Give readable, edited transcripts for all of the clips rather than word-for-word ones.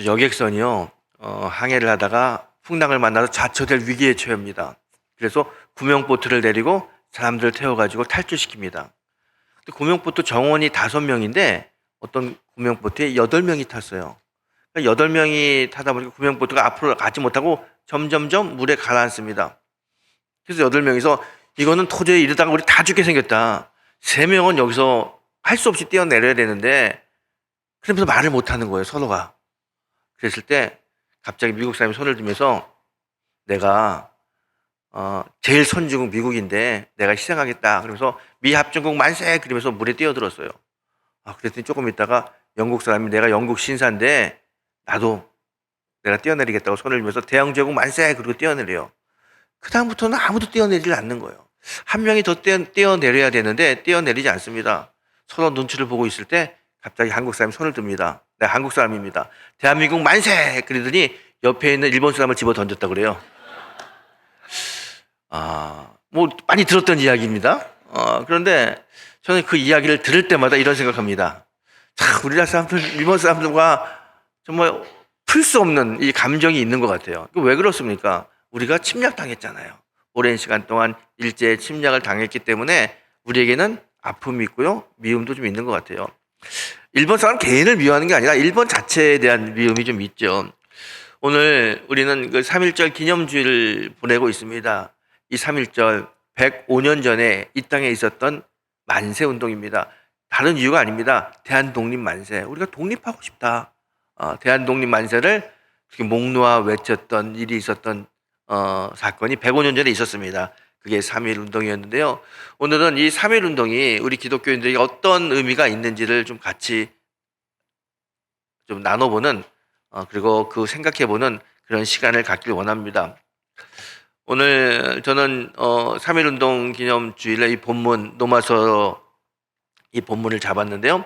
여객선이요, 항해를 하다가 풍랑을 만나서 자초될 위기에 처합니다. 그래서 구명보트를 내리고 사람들을 태워가지고 탈출시킵니다. 근데 구명보트 정원이 5명인데 어떤 구명보트에 8명이 탔어요. 그러니까 8명이 타다 보니까 구명보트가 앞으로 가지 못하고 점점점 물에 가라앉습니다. 그래서 8명이서 이거는 도저히 이러다가 우리 다 죽게 생겼다. 3명은 여기서 할 수 없이 뛰어내려야 되는데 그러면서 말을 못하는 거예요, 서로가. 그랬을 때 갑자기 미국 사람이 손을 들면서 내가 제일 선진국 미국인데 내가 희생하겠다. 그러면서 미합중국 만세! 그러면서 물에 뛰어들었어요. 그랬더니 조금 있다가 영국 사람이 내가 영국 신사인데 나도 내가 뛰어내리겠다고 손을 들면서 대영제국 만세! 그리고 뛰어내려요. 그 다음부터는 아무도 뛰어내리질 않는 거예요. 한 명이 더 뛰어내려야 되는데 뛰어내리지 않습니다. 서로 눈치를 보고 있을 때 갑자기 한국 사람이 손을 듭니다. 네, 한국 사람입니다. 대한민국 만세! 그러더니 옆에 있는 일본 사람을 집어 던졌다 그래요. 뭐 많이 들었던 이야기입니다. 그런데 저는 그 이야기를 들을 때마다 이런 생각합니다. 참, 우리나라 사람들, 일본 사람들과 정말 풀 수 없는 이 감정이 있는 것 같아요. 왜 그렇습니까? 우리가 침략당했잖아요. 오랜 시간 동안 일제의 침략을 당했기 때문에 우리에게는 아픔이 있고요. 미움도 좀 있는 것 같아요. 일본 사람 개인을 미워하는 게 아니라 일본 자체에 대한 미움이 좀 있죠. 오늘 우리는 그 3.1절 기념주의를 보내고 있습니다. 이 3.1절 105년 전에 이 땅에 있었던 만세 운동입니다. 다른 이유가 아닙니다. 대한독립 만세. 우리가 독립하고 싶다. 대한독립 만세를 목놓아 외쳤던 일이 있었던 사건이 105년 전에 있었습니다. 그게 3.1 운동이었는데요. 오늘은 이 3.1 운동이 우리 기독교인들에게 어떤 의미가 있는지를 좀 같이 좀 나눠보는 그리고 그 생각해보는 그런 시간을 갖길 원합니다. 오늘 저는 3.1 운동 기념주일에 이 본문 로마서 이 본문을 잡았는데요.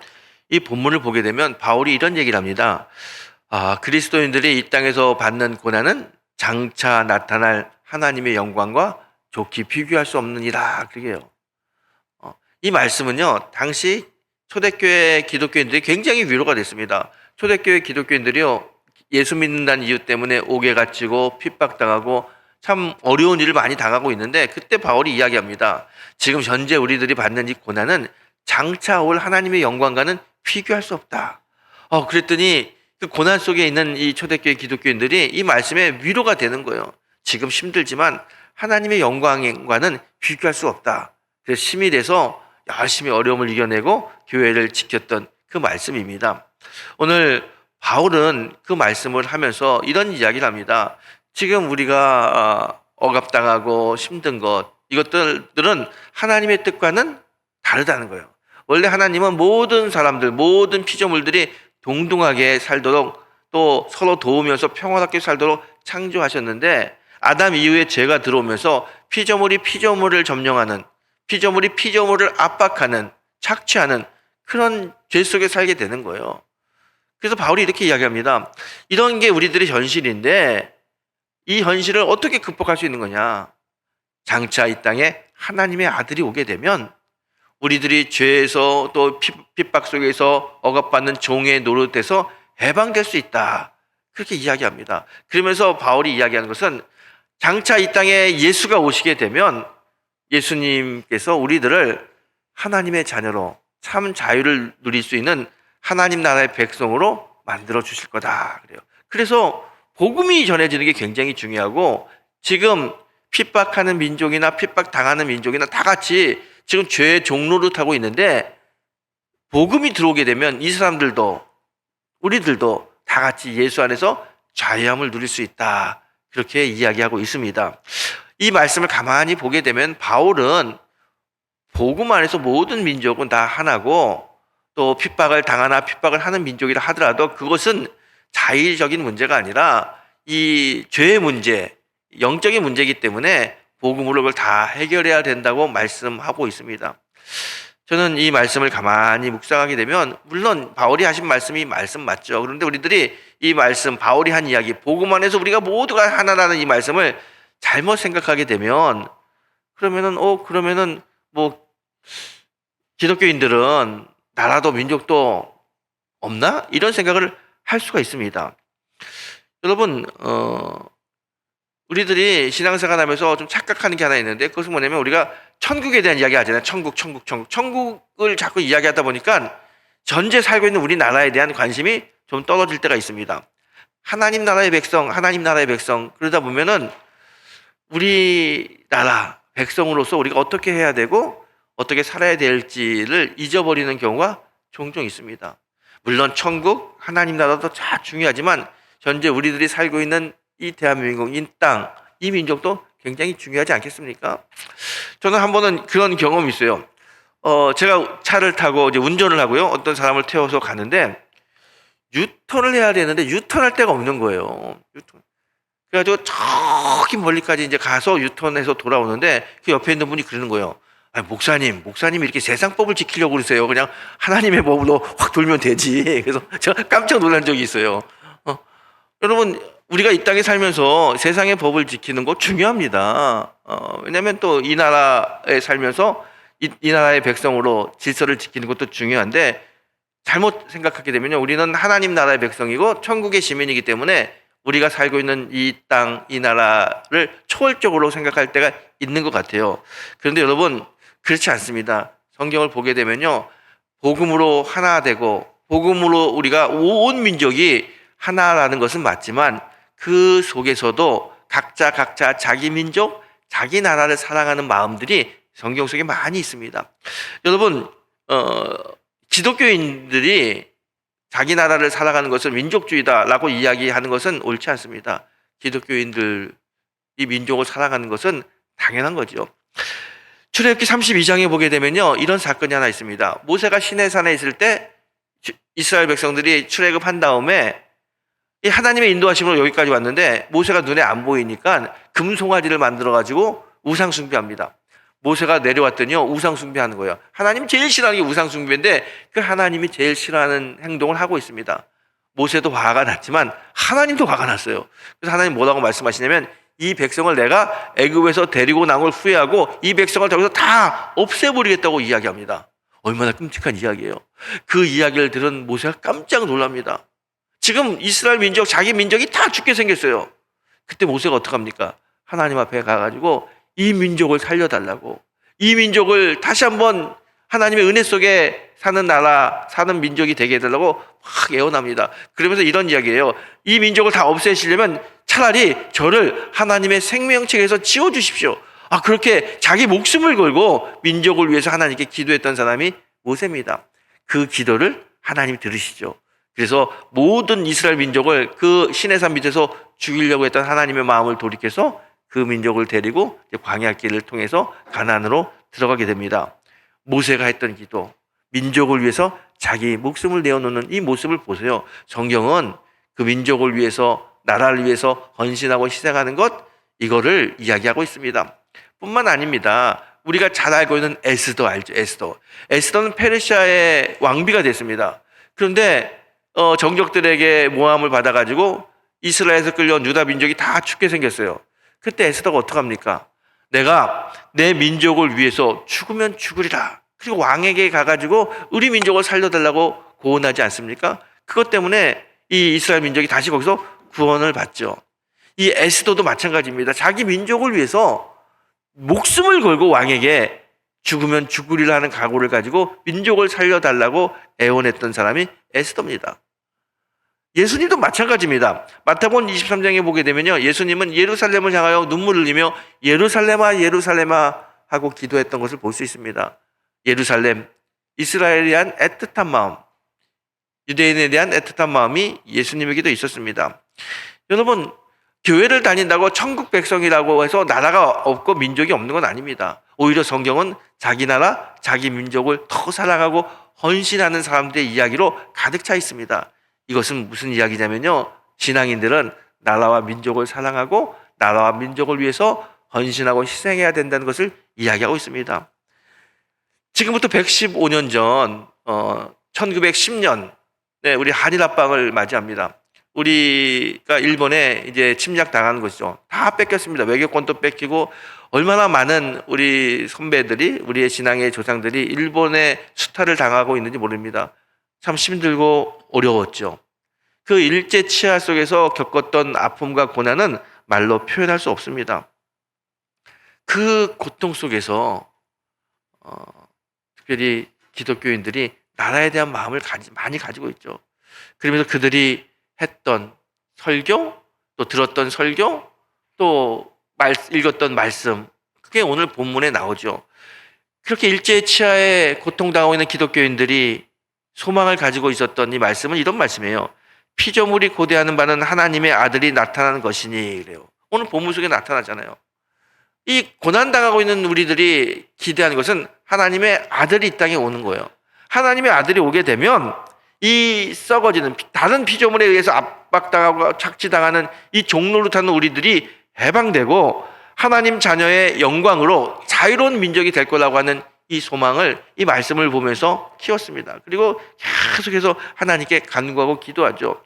이 본문을 보게 되면 바울이 이런 얘기를 합니다. 그리스도인들이 이 땅에서 받는 고난은 장차 나타날 하나님의 영광과 좋게 비교할 수 없느니라. 그러게요. 이 말씀은요, 당시 초대교회 기독교인들이 굉장히 위로가 됐습니다. 초대교회 기독교인들이요, 예수 믿는다는 이유 때문에 옥에 갇히고 핍박당하고 참 어려운 일을 많이 당하고 있는데 그때 바울이 이야기합니다. 지금 현재 우리들이 받는 이 고난은 장차 올 하나님의 영광과는 비교할 수 없다. 그랬더니 그 고난 속에 있는 이 초대교회 기독교인들이 이 말씀에 위로가 되는 거예요. 지금 힘들지만 하나님의 영광과는 비교할 수 없다. 그래서 힘이 돼서 열심히 어려움을 이겨내고 교회를 지켰던 그 말씀입니다. 오늘 바울은 그 말씀을 하면서 이런 이야기를 합니다. 지금 우리가 억압당하고 힘든 것, 이것들은 하나님의 뜻과는 다르다는 거예요. 원래 하나님은 모든 사람들, 모든 피조물들이 동등하게 살도록 또 서로 도우면서 평화롭게 살도록 창조하셨는데 아담 이후에 죄가 들어오면서 피조물이 피조물을 점령하는, 피조물이 피조물을 압박하는, 착취하는 그런 죄 속에 살게 되는 거예요. 그래서 바울이 이렇게 이야기합니다. 이런 게 우리들의 현실인데 이 현실을 어떻게 극복할 수 있는 거냐? 장차 이 땅에 하나님의 아들이 오게 되면 우리들이 죄에서 또 핍박 속에서 억압받는 종의 노릇에서 해방될 수 있다. 그렇게 이야기합니다. 그러면서 바울이 이야기하는 것은 장차 이 땅에 예수가 오시게 되면 예수님께서 우리들을 하나님의 자녀로 참 자유를 누릴 수 있는 하나님 나라의 백성으로 만들어 주실 거다. 그래요. 그래서 복음이 전해지는 게 굉장히 중요하고 지금 핍박하는 민족이나 핍박당하는 민족이나 다 같이 지금 죄의 종로를 타고 있는데 복음이 들어오게 되면 이 사람들도 우리들도 다 같이 예수 안에서 자유함을 누릴 수 있다. 그렇게 이야기하고 있습니다. 이 말씀을 가만히 보게 되면 바울은 복음 안에서 모든 민족은 다 하나고 또 핍박을 당하나 핍박을 하는 민족이라 하더라도 그것은 자의적인 문제가 아니라 이 죄의 문제, 영적인 문제이기 때문에 복음으로 그걸 다 해결해야 된다고 말씀하고 있습니다. 저는 이 말씀을 가만히 묵상하게 되면 물론 바울이 하신 말씀이 말씀 맞죠. 그런데 우리들이 이 말씀, 바울이 한 이야기, 복음 안에서 우리가 모두가 하나라는 이 말씀을 잘못 생각하게 되면 그러면은 뭐 기독교인들은 나라도 민족도 없나? 이런 생각을 할 수가 있습니다. 여러분, 우리들이 신앙생활 하면서 좀 착각하는 게 하나 있는데, 그것은 뭐냐면 우리가 천국에 대한 이야기 하잖아요. 천국. 천국을 자꾸 이야기하다 보니까 전제 살고 있는 우리나라에 대한 관심이 좀 떨어질 때가 있습니다. 하나님 나라의 백성, 하나님 나라의 백성. 그러다 보면은 우리나라 백성으로서 우리가 어떻게 해야 되고 어떻게 살아야 될지를 잊어버리는 경우가 종종 있습니다. 물론 천국, 하나님 나라도 다 중요하지만 현재 우리들이 살고 있는 이 대한민국, 이 땅, 이 민족도 굉장히 중요하지 않겠습니까? 저는 한 번은 그런 경험이 있어요. 제가 차를 타고 이제 운전을 하고요. 어떤 사람을 태워서 가는데 유턴을 해야 되는데 유턴할 데가 없는 거예요. 그래가지고 저기 멀리까지 이제 가서 유턴해서 돌아오는데 그 옆에 있는 분이 그러는 거예요. 아니, 목사님이 이렇게 세상법을 지키려고 그러세요. 그냥 하나님의 법으로 확 돌면 되지. 그래서 제가 깜짝 놀란 적이 있어요. 여러분, 우리가 이 땅에 살면서 세상의 법을 지키는 거 중요합니다. 왜냐하면 또 이 나라에 살면서 이 나라의 백성으로 질서를 지키는 것도 중요한데 잘못 생각하게 되면요, 우리는 하나님 나라의 백성이고 천국의 시민이기 때문에 우리가 살고 있는 이 땅, 이 나라를 초월적으로 생각할 때가 있는 것 같아요. 그런데 여러분, 그렇지 않습니다. 성경을 보게 되면요, 복음으로 하나 되고 복음으로 우리가 온 민족이 하나라는 것은 맞지만 그 속에서도 각자 자기 민족, 자기 나라를 사랑하는 마음들이 성경 속에 많이 있습니다. 여러분, 기독교인들이 자기 나라를 살아가는 것을 민족주의다라고 이야기하는 것은 옳지 않습니다. 기독교인들이 민족을 살아가는 것은 당연한 거죠. 출애굽기 32장에 보게 되면요, 이런 사건이 하나 있습니다. 모세가 시내산에 있을 때 이스라엘 백성들이 출애굽한 다음에 이 하나님의 인도하심으로 여기까지 왔는데 모세가 눈에 안 보이니까 금송아지를 만들어 가지고 우상 숭배합니다. 모세가 내려왔더니요, 우상 숭배하는 거예요. 하나님 제일 싫어하는 게 우상 숭배인데 그 하나님이 제일 싫어하는 행동을 하고 있습니다. 모세도 화가 났지만 하나님도 화가 났어요. 그래서 하나님 뭐라고 말씀하시냐면 이 백성을 내가 애굽에서 데리고 나온 걸 후회하고 이 백성을 저기서 다 없애버리겠다고 이야기합니다. 얼마나 끔찍한 이야기예요. 그 이야기를 들은 모세가 깜짝 놀랍니다. 지금 이스라엘 민족, 자기 민족이 다 죽게 생겼어요. 그때 모세가 어떡합니까? 하나님 앞에 가가지고 이 민족을 살려달라고, 이 민족을 다시 한번 하나님의 은혜 속에 사는 나라, 사는 민족이 되게 해달라고 막 애원합니다. 그러면서 이런 이야기예요. 이 민족을 다 없애시려면 차라리 저를 하나님의 생명책에서 지워주십시오. 그렇게 자기 목숨을 걸고 민족을 위해서 하나님께 기도했던 사람이 모세입니다. 그 기도를 하나님이 들으시죠. 그래서 모든 이스라엘 민족을 그 시내산 밑에서 죽이려고 했던 하나님의 마음을 돌이켜서 그 민족을 데리고 광야길을 통해서 가나안으로 들어가게 됩니다. 모세가 했던 기도, 민족을 위해서 자기 목숨을 내어놓는 이 모습을 보세요. 성경은 그 민족을 위해서, 나라를 위해서 헌신하고 희생하는 것, 이거를 이야기하고 있습니다. 뿐만 아닙니다. 우리가 잘 알고 있는 에스더 알죠? 에스더는 페르시아의 왕비가 됐습니다. 그런데 정적들에게 모함을 받아가지고 이스라엘에서 끌려온 유다 민족이 다 죽게 생겼어요. 그때 에스더가 어떡합니까? 내가 내 민족을 위해서 죽으면 죽으리라. 그리고 왕에게 가가지고 우리 민족을 살려달라고 고언하지 않습니까? 그것 때문에 이 이스라엘 민족이 다시 거기서 구원을 받죠. 이 에스더도 마찬가지입니다. 자기 민족을 위해서 목숨을 걸고 왕에게 죽으면 죽으리라 는 각오를 가지고 민족을 살려달라고 애원했던 사람이 에스더입니다. 예수님도 마찬가지입니다. 마태복음 23장에 보게 되면요, 예수님은 예루살렘을 향하여 눈물을 흘리며 예루살렘아 예루살렘아 하고 기도했던 것을 볼 수 있습니다. 예루살렘, 이스라엘에 대한 애틋한 마음, 유대인에 대한 애틋한 마음이 예수님에게도 있었습니다. 여러분, 교회를 다닌다고 천국 백성이라고 해서 나라가 없고 민족이 없는 건 아닙니다. 오히려 성경은 자기 나라, 자기 민족을 더 사랑하고 헌신하는 사람들의 이야기로 가득 차 있습니다. 이것은 무슨 이야기냐면요, 신앙인들은 나라와 민족을 사랑하고 나라와 민족을 위해서 헌신하고 희생해야 된다는 것을 이야기하고 있습니다. 지금부터 115년 전 1910년 우리 한일합방을 맞이합니다. 우리가 일본에 이제 침략당하는 것이죠. 다 뺏겼습니다. 외교권도 뺏기고 얼마나 많은 우리 선배들이, 우리의 신앙의 조상들이 일본의 수탈을 당하고 있는지 모릅니다. 참 힘들고 어려웠죠. 그 일제 치하 속에서 겪었던 아픔과 고난은 말로 표현할 수 없습니다. 그 고통 속에서 특별히 기독교인들이 나라에 대한 마음을 많이 가지고 있죠. 그러면서 그들이 했던 설교, 또 들었던 설교, 또 읽었던 말씀, 그게 오늘 본문에 나오죠. 그렇게 일제 치하에 고통당하고 있는 기독교인들이 소망을 가지고 있었던 이 말씀은 이런 말씀이에요. 피조물이 고대하는 바는 하나님의 아들이 나타나는 것이니, 그래요. 오늘 본문 속에 나타나잖아요. 이 고난당하고 있는 우리들이 기대하는 것은 하나님의 아들이 이 땅에 오는 거예요. 하나님의 아들이 오게 되면 이 썩어지는 다른 피조물에 의해서 압박당하고 착취당하는 이 종노릇하는 우리들이 해방되고 하나님 자녀의 영광으로 자유로운 민족이 될 거라고 하는 이 소망을, 이 말씀을 보면서 키웠습니다. 그리고 계속해서 하나님께 간구하고 기도하죠.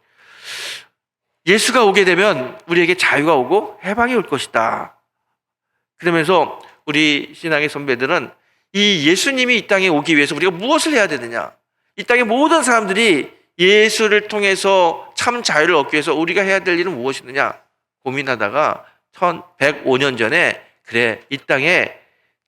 예수가 오게 되면 우리에게 자유가 오고 해방이 올 것이다. 그러면서 우리 신앙의 선배들은 이 예수님이 이 땅에 오기 위해서 우리가 무엇을 해야 되느냐? 이 땅의 모든 사람들이 예수를 통해서 참 자유를 얻기 위해서 우리가 해야 될 일은 무엇이느냐 고민하다가 1105년 전에 그래, 이 땅에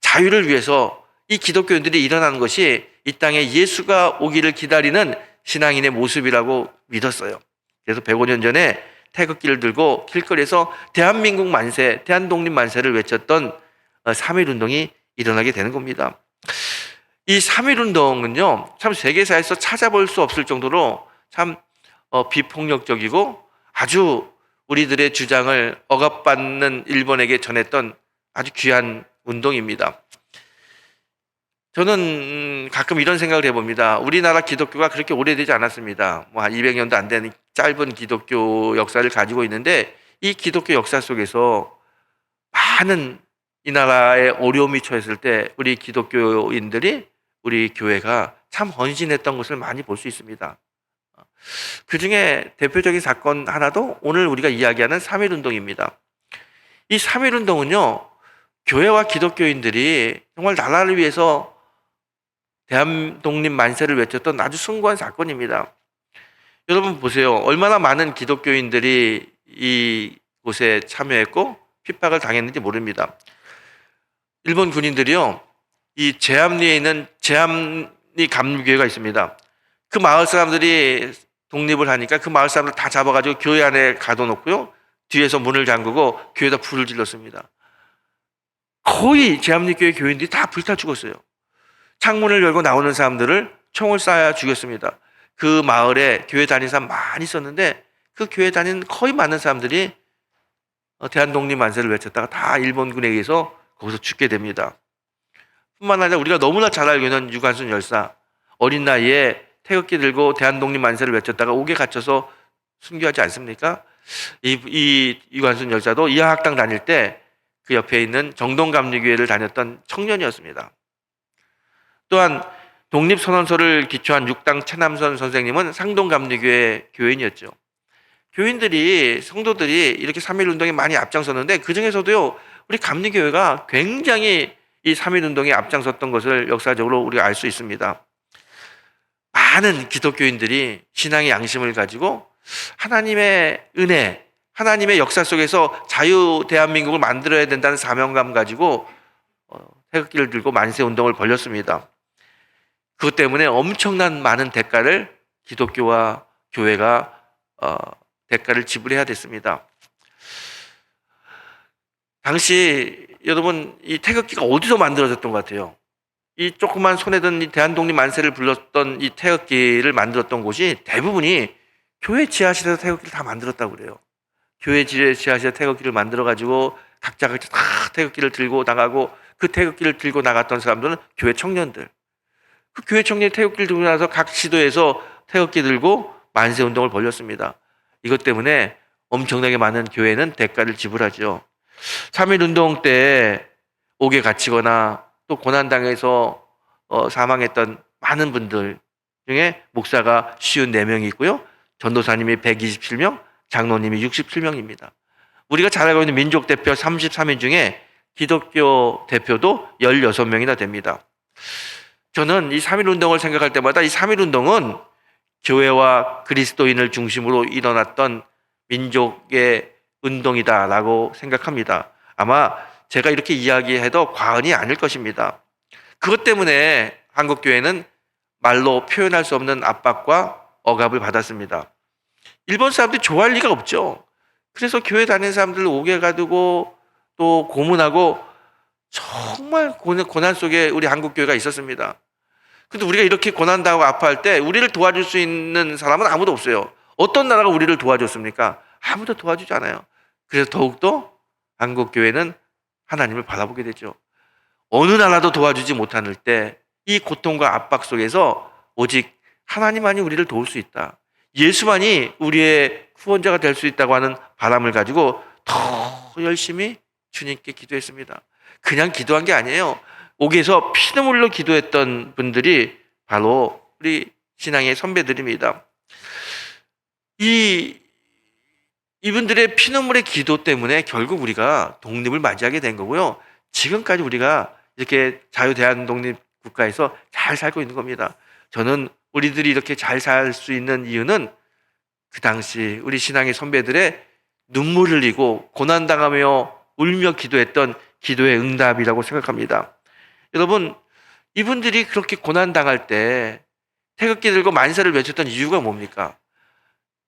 자유를 위해서 이 기독교인들이 일어나는 것이 이 땅에 예수가 오기를 기다리는 신앙인의 모습이라고 믿었어요. 그래서 105년 전에 태극기를 들고 길거리에서 대한민국 만세, 대한독립 만세를 외쳤던 3.1운동이 일어나게 되는 겁니다. 이 3.1운동은요, 참 세계사에서 찾아볼 수 없을 정도로 참 비폭력적이고 아주 우리들의 주장을 억압받는 일본에게 전했던 아주 귀한 운동입니다. 저는 가끔 이런 생각을 해봅니다. 우리나라 기독교가 그렇게 오래되지 않았습니다. 한 200년도 안 되는 짧은 기독교 역사를 가지고 있는데 이 기독교 역사 속에서 많은 이 나라에 어려움이 처했을 때 우리 기독교인들이, 우리 교회가 참 헌신했던 것을 많이 볼 수 있습니다. 그 중에 대표적인 사건 하나도 오늘 우리가 이야기하는 3.1운동입니다. 이 3.1운동은요, 교회와 기독교인들이 정말 나라를 위해서 대한독립 만세를 외쳤던 아주 숭고한 사건입니다. 여러분 보세요. 얼마나 많은 기독교인들이 이곳에 참여했고 핍박을 당했는지 모릅니다. 일본 군인들이요, 이 제암리에 있는 제암리 감리교회가 있습니다. 그 마을 사람들이 독립을 하니까 그 마을 사람들 다 잡아가지고 교회 안에 가둬놓고요, 뒤에서 문을 잠그고 교회에다 불을 질렀습니다. 거의 제암리교회 교인들이 다 불타 죽었어요. 창문을 열고 나오는 사람들을 총을 쏴야 죽였습니다. 그 마을에 교회 다니는 사람 많이 있었는데 그 교회 다니는 거의 많은 사람들이 대한독립 만세를 외쳤다가 다 일본군에 의해서 거기서 죽게 됩니다. 뿐만 아니라 우리가 너무나 잘 알고 있는 유관순 열사, 어린 나이에 태극기 들고 대한독립 만세를 외쳤다가 옥에 갇혀서 순교하지 않습니까? 이 유관순 열사도 이하학당 다닐 때 그 옆에 있는 정동감리교회를 다녔던 청년이었습니다. 또한 독립선언서를 기초한 육당 최남선 선생님은 상동감리교회 교인이었죠. 교인들이, 성도들이 이렇게 3.1운동에 많이 앞장섰는데 그 중에서도요, 우리 감리교회가 굉장히 이 3.1운동에 앞장섰던 것을 역사적으로 우리가 알 수 있습니다. 많은 기독교인들이 신앙의 양심을 가지고 하나님의 은혜, 하나님의 역사 속에서 자유 대한민국을 만들어야 된다는 사명감 가지고 태극기를 들고 만세운동을 벌였습니다. 그것 때문에 엄청난 많은 대가를 기독교와 교회가 대가를 지불해야 됐습니다. 당시 여러분, 이 태극기가 어디서 만들어졌던 것 같아요? 이 조그만 손에 든 이 대한독립 만세를 불렀던 이 태극기를 만들었던 곳이 대부분이 교회 지하실에서 태극기를 다 만들었다고 그래요. 교회 지하실에 태극기를 만들어가지고 각자가 다 태극기를 들고 나가고, 그 태극기를 들고 나갔던 사람들은 교회 청년들. 그 교회 청년이 태극기를 들고 나서 각 시도에서 태극기 들고 만세운동을 벌였습니다. 이것 때문에 엄청나게 많은 교회는 대가를 지불하죠. 3.1운동 때 옥에 갇히거나 또 고난당해서 사망했던 많은 분들 중에 목사가 54명이 있고요, 전도사님이 127명, 장로님이 67명입니다. 우리가 잘 알고 있는 민족 대표 33인 중에 기독교 대표도 16명이나 됩니다. 저는 이 3.1운동을 생각할 때마다 이 3.1운동은 교회와 그리스도인을 중심으로 일어났던 민족의 운동이다라고 생각합니다. 아마 제가 이렇게 이야기해도 과언이 아닐 것입니다. 그것 때문에 한국교회는 말로 표현할 수 없는 압박과 억압을 받았습니다. 일본 사람들이 좋아할 리가 없죠. 그래서 교회 다니는 사람들을 옥에 가두고 또 고문하고 정말 고난 속에 우리 한국교회가 있었습니다. 근데 우리가 이렇게 고난당하고 아파할 때 우리를 도와줄 수 있는 사람은 아무도 없어요. 어떤 나라가 우리를 도와줬습니까? 아무도 도와주지 않아요. 그래서 더욱더 한국교회는 하나님을 바라보게 되죠. 어느 나라도 도와주지 못할 때 이 고통과 압박 속에서 오직 하나님만이 우리를 도울 수 있다. 예수만이 우리의 구원자가 될 수 있다고 하는 바람을 가지고 더 열심히 주님께 기도했습니다. 그냥 기도한 게 아니에요. 옥에서 피눈물로 기도했던 분들이 바로 우리 신앙의 선배들입니다. 이분들의 피눈물의 기도 때문에 결국 우리가 독립을 맞이하게 된 거고요. 지금까지 우리가 이렇게 자유대한독립국가에서 잘 살고 있는 겁니다. 저는 우리들이 이렇게 잘 살 수 있는 이유는 그 당시 우리 신앙의 선배들의 눈물 흘리고 고난당하며 울며 기도했던 기도의 응답이라고 생각합니다. 여러분, 이분들이 그렇게 고난당할 때 태극기 들고 만세를 외쳤던 이유가 뭡니까?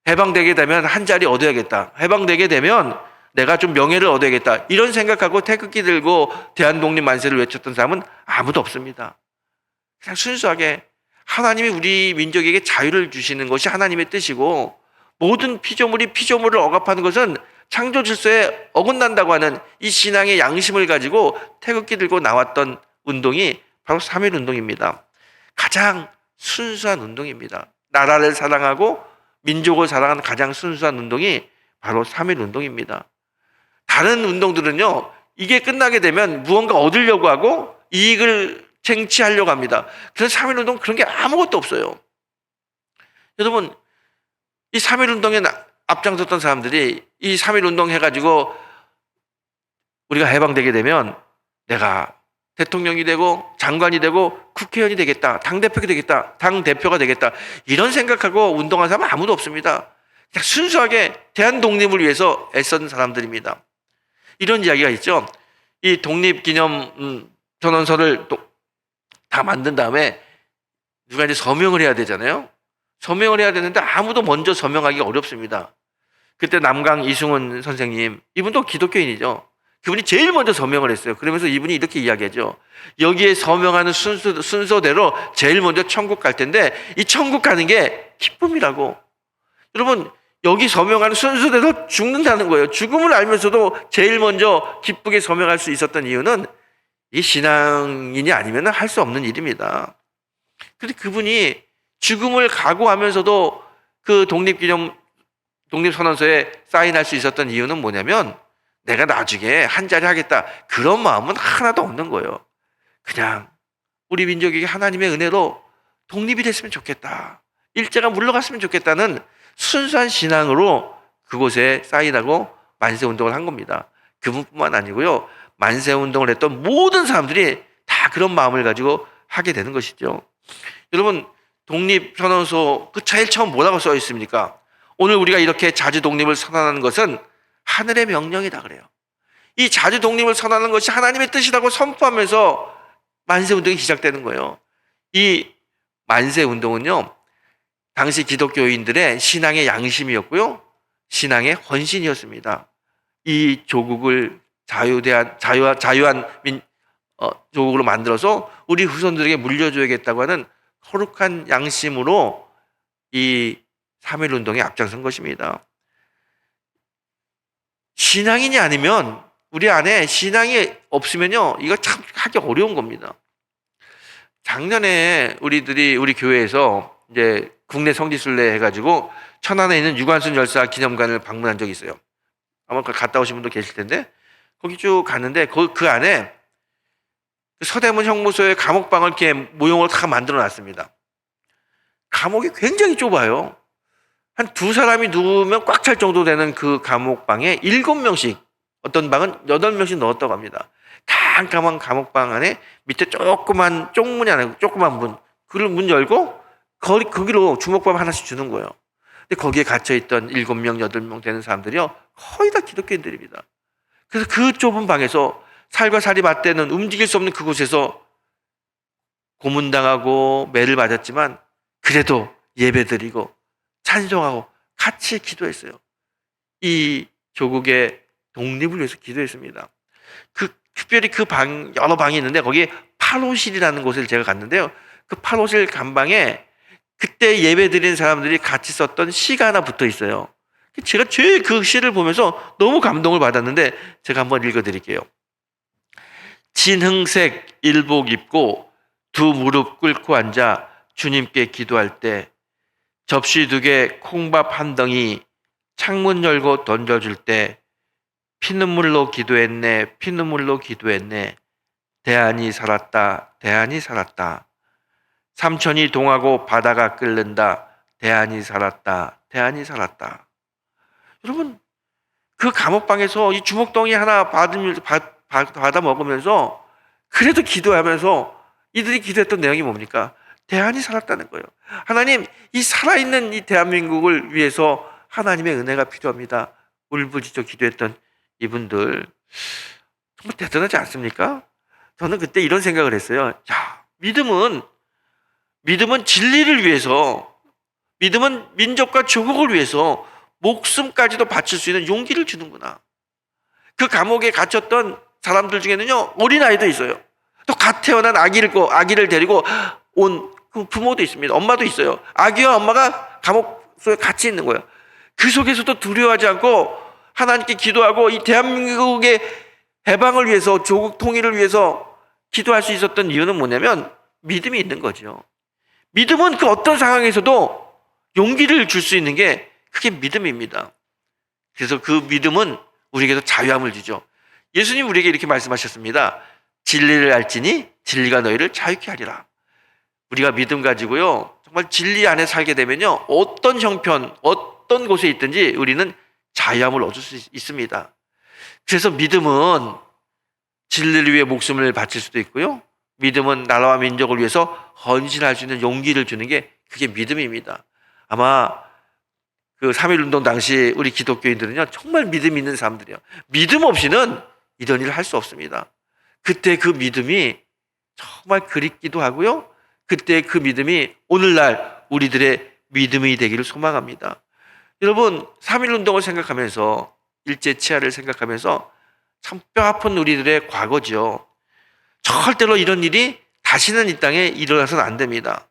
해방되게 되면 한 자리 얻어야겠다. 해방되게 되면 내가 좀 명예를 얻어야겠다. 이런 생각하고 태극기 들고 대한독립 만세를 외쳤던 사람은 아무도 없습니다. 그냥 순수하게 하나님이 우리 민족에게 자유를 주시는 것이 하나님의 뜻이고 모든 피조물이 피조물을 억압하는 것은 창조 질서에 어긋난다고 하는 이 신앙의 양심을 가지고 태극기 들고 나왔던 운동이 바로 3.1 운동입니다. 가장 순수한 운동입니다. 나라를 사랑하고 민족을 사랑하는 가장 순수한 운동이 바로 3.1 운동입니다. 다른 운동들은요, 이게 끝나게 되면 무언가 얻으려고 하고 이익을 쟁취하려고 합니다. 그래서 3.1 운동은 그런 게 아무것도 없어요. 여러분, 이 3.1 운동에 앞장섰던 사람들이 이 3.1 운동 해가지고 우리가 해방되게 되면 내가 대통령이 되고 장관이 되고 국회의원이 되겠다, 당대표가 되겠다 이런 생각하고 운동한 사람은 아무도 없습니다. 그냥 순수하게 대한독립을 위해서 애쓴 사람들입니다. 이런 이야기가 있죠. 이 독립기념 선언서를 다 만든 다음에 누가 이제 서명을 해야 되잖아요. 서명을 해야 되는데 아무도 먼저 서명하기가 어렵습니다. 그때 남강 이승훈 선생님, 이분도 기독교인이죠. 그분이 제일 먼저 서명을 했어요. 그러면서 이분이 이렇게 이야기하죠. 여기에 서명하는 순서대로 제일 먼저 천국 갈 텐데 이 천국 가는 게 기쁨이라고. 여러분, 여기 서명하는 순서대로 죽는다는 거예요. 죽음을 알면서도 제일 먼저 기쁘게 서명할 수 있었던 이유는 이 신앙인이 아니면 할 수 없는 일입니다. 근데 그분이 죽음을 각오하면서도 그 독립선언서에 사인할 수 있었던 이유는 뭐냐면 내가 나중에 한 자리 하겠다. 그런 마음은 하나도 없는 거예요. 그냥 우리 민족에게 하나님의 은혜로 독립이 됐으면 좋겠다. 일제가 물러갔으면 좋겠다는 순수한 신앙으로 그곳에 사인하고 만세운동을 한 겁니다. 그분뿐만 아니고요. 만세운동을 했던 모든 사람들이 다 그런 마음을 가지고 하게 되는 것이죠. 여러분, 독립선언서 그 제일 처음 뭐라고 써 있습니까? 오늘 우리가 이렇게 자주독립을 선언하는 것은 하늘의 명령이다 그래요. 이 자주독립을 선언하는 것이 하나님의 뜻이라고 선포하면서 만세운동이 시작되는 거예요. 이 만세운동은요, 당시 기독교인들의 신앙의 양심이었고요, 신앙의 헌신이었습니다. 이 조국을 자유한 조국으로 만들어서 우리 후손들에게 물려줘야겠다고 하는 거룩한 양심으로 이 3.1 운동에 앞장선 것입니다. 신앙인이 아니면, 우리 안에 신앙이 없으면요, 이거 참 하기 어려운 겁니다. 작년에 우리 교회에서 이제 국내 성지순례 해가지고 천안에 있는 유관순 열사 기념관을 방문한 적이 있어요. 아마 갔다 오신 분도 계실 텐데, 거기 쭉 갔는데 그 안에 서대문 형무소의 감옥방을 이렇게 모형으로 다 만들어 놨습니다. 감옥이 굉장히 좁아요. 한 두 사람이 누우면 꽉 찰 정도 되는 그 감옥방에 7명씩, 어떤 방은 8명씩 넣었다고 합니다. 깜깜한 감옥방 안에 밑에 조그만 쪽문이 하나, 조그만 문, 그걸 문 열고 거기로 주먹밥 하나씩 주는 거예요. 근데 거기에 갇혀있던 7명, 8명 되는 사람들이요, 거의 다 기독교인들입니다. 그래서 그 좁은 방에서 살과 살이 맞대는 움직일 수 없는 그곳에서 고문당하고 매를 맞았지만 그래도 예배드리고 찬송하고 같이 기도했어요. 이 조국의 독립을 위해서 기도했습니다. 특별히 여러 방이 있는데 거기에 8호실이라는 곳을 제가 갔는데요. 그 8호실 간방에 그때 예배 드린 사람들이 같이 썼던 시가 하나 붙어 있어요. 제가 제일 그 시를 보면서 너무 감동을 받았는데 제가 한번 읽어 드릴게요. 진흥색 일복 입고 두 무릎 꿇고 앉아 주님께 기도할 때 접시 2개 콩밥 한 덩이 창문 열고 던져줄 때 피눈물로 기도했네, 피눈물로 기도했네. 대안이 살았다, 대안이 살았다. 삼천이 동하고 바다가 끓는다. 대안이 살았다, 대안이 살았다. 여러분, 그 감옥방에서 이 주먹덩이 하나 받아 먹으면서 그래도 기도하면서 이들이 기도했던 내용이 뭡니까? 대안이 살았다는 거예요. 하나님, 이 살아있는 이 대한민국을 위해서 하나님의 은혜가 필요합니다. 울부짖어 기도했던 이분들 정말 대단하지 않습니까? 저는 그때 이런 생각을 했어요. 야, 믿음은 진리를 위해서, 믿음은 민족과 조국을 위해서 목숨까지도 바칠 수 있는 용기를 주는구나. 그 감옥에 갇혔던 사람들 중에는요, 어린아이도 있어요. 또 갓 태어난 아기를 데리고 온 그 부모도 있습니다. 엄마도 있어요. 아기와 엄마가 감옥 속에 같이 있는 거예요. 그 속에서도 두려워하지 않고 하나님께 기도하고 이 대한민국의 해방을 위해서, 조국 통일을 위해서 기도할 수 있었던 이유는 뭐냐면 믿음이 있는 거죠. 믿음은 그 어떤 상황에서도 용기를 줄 수 있는 게 그게 믿음입니다. 그래서 그 믿음은 우리에게도 자유함을 주죠. 예수님 우리에게 이렇게 말씀하셨습니다. 진리를 알지니 진리가 너희를 자유케 하리라. 우리가 믿음 가지고요, 정말 진리 안에 살게 되면요, 어떤 형편, 어떤 곳에 있든지 우리는 자유함을 얻을 수 있습니다. 그래서 믿음은 진리를 위해 목숨을 바칠 수도 있고요, 믿음은 나라와 민족을 위해서 헌신할 수 있는 용기를 주는 게 그게 믿음입니다. 아마 그 3.1운동 당시 우리 기독교인들은요, 정말 믿음 있는 사람들이에요. 믿음 없이는 이런 일을 할 수 없습니다. 그때 그 믿음이 정말 그립기도 하고요, 그때 그 믿음이 오늘날 우리들의 믿음이 되기를 소망합니다. 여러분, 3.1운동을 생각하면서, 일제치하를 생각하면서 참 뼈아픈 우리들의 과거죠. 절대로 이런 일이 다시는 이 땅에 일어나서는 안 됩니다.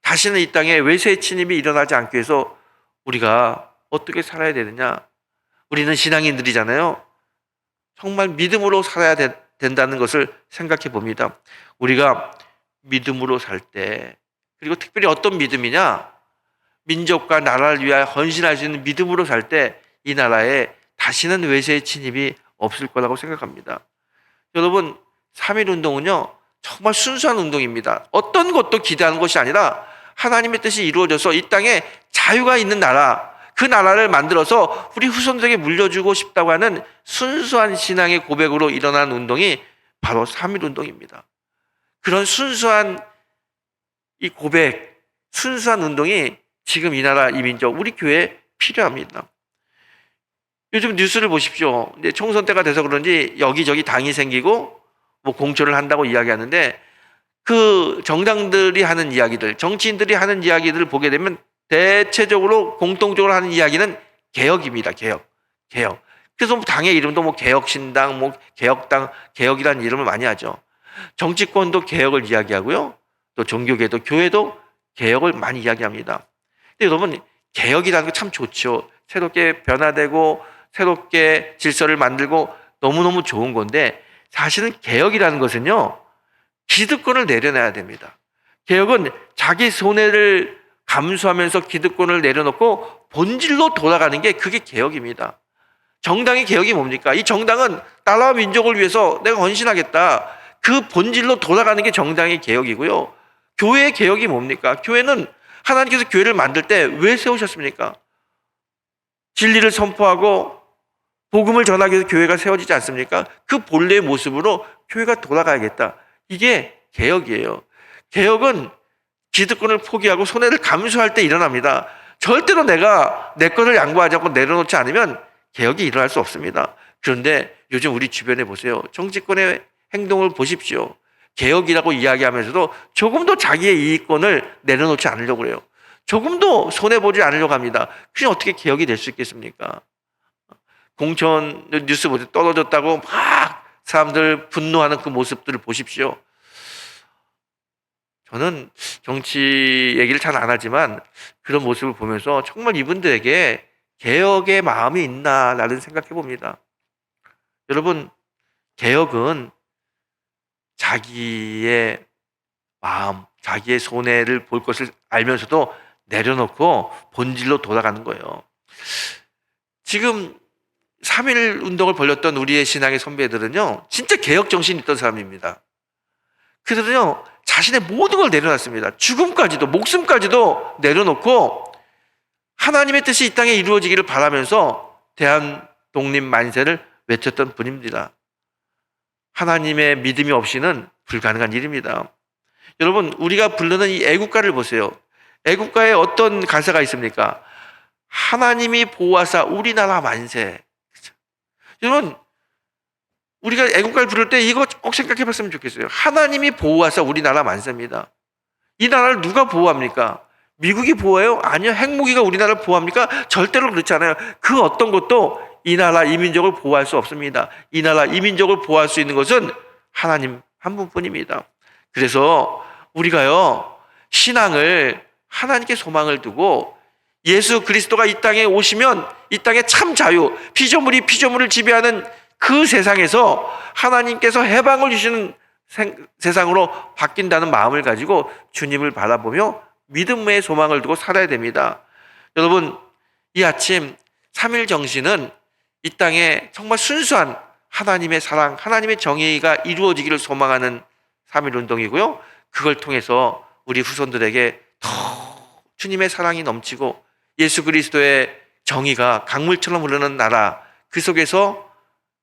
다시는 이 땅에 외세 침입이 일어나지 않기 위해서 우리가 어떻게 살아야 되느냐? 우리는 신앙인들이잖아요. 정말 믿음으로 살아야 된다는 것을 생각해 봅니다. 우리가 믿음으로 살 때, 그리고 특별히 어떤 믿음이냐? 민족과 나라를 위하여 헌신할 수 있는 믿음으로 살 때 이 나라에 다시는 외세의 침입이 없을 거라고 생각합니다. 여러분, 3.1운동은요, 정말 순수한 운동입니다. 어떤 것도 기대하는 것이 아니라 하나님의 뜻이 이루어져서 이 땅에 자유가 있는 나라, 그 나라를 만들어서 우리 후손들에게 물려주고 싶다고 하는 순수한 신앙의 고백으로 일어난 운동이 바로 3.1운동입니다. 그런 순수한 이 고백, 순수한 운동이 지금 이 나라, 이 민족, 우리 교회에 필요합니다. 요즘 뉴스를 보십시오. 이제 총선 때가 돼서 그런지 여기저기 당이 생기고 뭐 공천을 한다고 이야기하는데, 그 정당들이 하는 이야기들, 정치인들이 하는 이야기들을 보게 되면 대체적으로 공통적으로 하는 이야기는 개혁입니다. 개혁. 그래서 당의 이름도 뭐 개혁신당, 뭐 개혁당, 개혁이라는 이름을 많이 하죠. 정치권도 개혁을 이야기하고요, 또 종교계도, 교회도 개혁을 많이 이야기합니다. 근데 여러분, 개혁이라는 게 참 좋죠. 새롭게 변화되고 새롭게 질서를 만들고 너무너무 좋은 건데, 사실은 개혁이라는 것은요, 기득권을 내려놔야 됩니다. 개혁은 자기 손해를 감수하면서 기득권을 내려놓고 본질로 돌아가는 게 그게 개혁입니다. 정당의 개혁이 뭡니까? 이 정당은 나라와 민족을 위해서 내가 헌신하겠다, 그 본질로 돌아가는 게 정당의 개혁이고요. 교회의 개혁이 뭡니까? 교회는 하나님께서 교회를 만들 때 왜 세우셨습니까? 진리를 선포하고 복음을 전하기 위해서 교회가 세워지지 않습니까? 그 본래의 모습으로 교회가 돌아가야겠다. 이게 개혁이에요. 개혁은 기득권을 포기하고 손해를 감수할 때 일어납니다. 절대로 내가 내 것을 양보하지 않고 내려놓지 않으면 개혁이 일어날 수 없습니다. 그런데 요즘 우리 주변에 보세요. 정치권의 행동을 보십시오. 개혁이라고 이야기하면서도 조금도 자기의 이익권을 내려놓지 않으려고 그래요. 조금도 손해보지 않으려고 합니다. 그게 어떻게 개혁이 될 수 있겠습니까? 공천 뉴스 보세요. 떨어졌다고 막 사람들 분노하는 그 모습들을 보십시오. 저는 정치 얘기를 잘 안 하지만 그런 모습을 보면서 정말 이분들에게 개혁의 마음이 있나라는 생각해 봅니다. 여러분, 개혁은 자기의 마음, 자기의 손해를 볼 것을 알면서도 내려놓고 본질로 돌아가는 거예요. 지금 3.1 운동을 벌였던 우리의 신앙의 선배들은요, 진짜 개혁 정신이 있던 사람입니다. 그들은요, 자신의 모든 걸 내려놨습니다. 죽음까지도, 목숨까지도 내려놓고 하나님의 뜻이 이 땅에 이루어지기를 바라면서 대한 독립 만세를 외쳤던 분입니다. 하나님의 믿음이 없이는 불가능한 일입니다. 여러분, 우리가 부르는 이 애국가를 보세요. 애국가에 어떤 가사가 있습니까? 하나님이 보호하사 우리나라 만세. 그렇죠? 여러분, 우리가 애국가를 부를 때 이거 꼭 생각해 봤으면 좋겠어요. 하나님이 보호하사 우리나라 만세입니다. 이 나라를 누가 보호합니까? 미국이 보호해요? 아니요. 핵무기가 우리나라를 보호합니까? 절대로 그렇지 않아요. 그 어떤 것도 이 나라 이민족을 보호할 수 없습니다. 이 나라 이민족을 보호할 수 있는 것은 하나님 한 분뿐입니다. 그래서 우리가요, 신앙을 하나님께 소망을 두고 예수 그리스도가 이 땅에 오시면 이 땅에 참 자유, 피조물이 피조물을 지배하는 그 세상에서 하나님께서 해방을 주시는 세상으로 바뀐다는 마음을 가지고 주님을 바라보며 믿음의 소망을 두고 살아야 됩니다. 여러분, 이 아침 3.1 정신은 이 땅에 정말 순수한 하나님의 사랑, 하나님의 정의가 이루어지기를 소망하는 3.1 운동이고요. 그걸 통해서 우리 후손들에게 더 주님의 사랑이 넘치고 예수 그리스도의 정의가 강물처럼 흐르는 나라, 그 속에서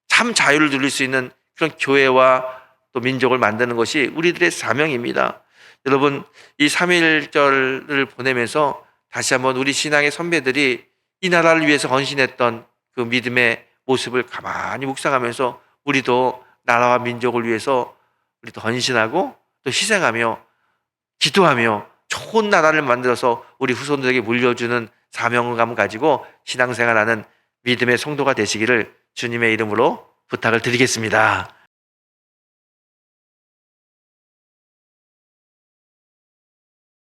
참 자유를 누릴 수 있는 그런 교회와 또 민족을 만드는 것이 우리들의 사명입니다. 여러분, 이 3.1절을 보내면서 다시 한번 우리 신앙의 선배들이 이 나라를 위해서 헌신했던 그 믿음의 모습을 가만히 묵상하면서 우리도 나라와 민족을 위해서 우리도 헌신하고 또 희생하며 기도하며 좋은 나라를 만들어서 우리 후손들에게 물려주는 사명감을 가지고 신앙생활하는 믿음의 성도가 되시기를 주님의 이름으로 부탁을 드리겠습니다.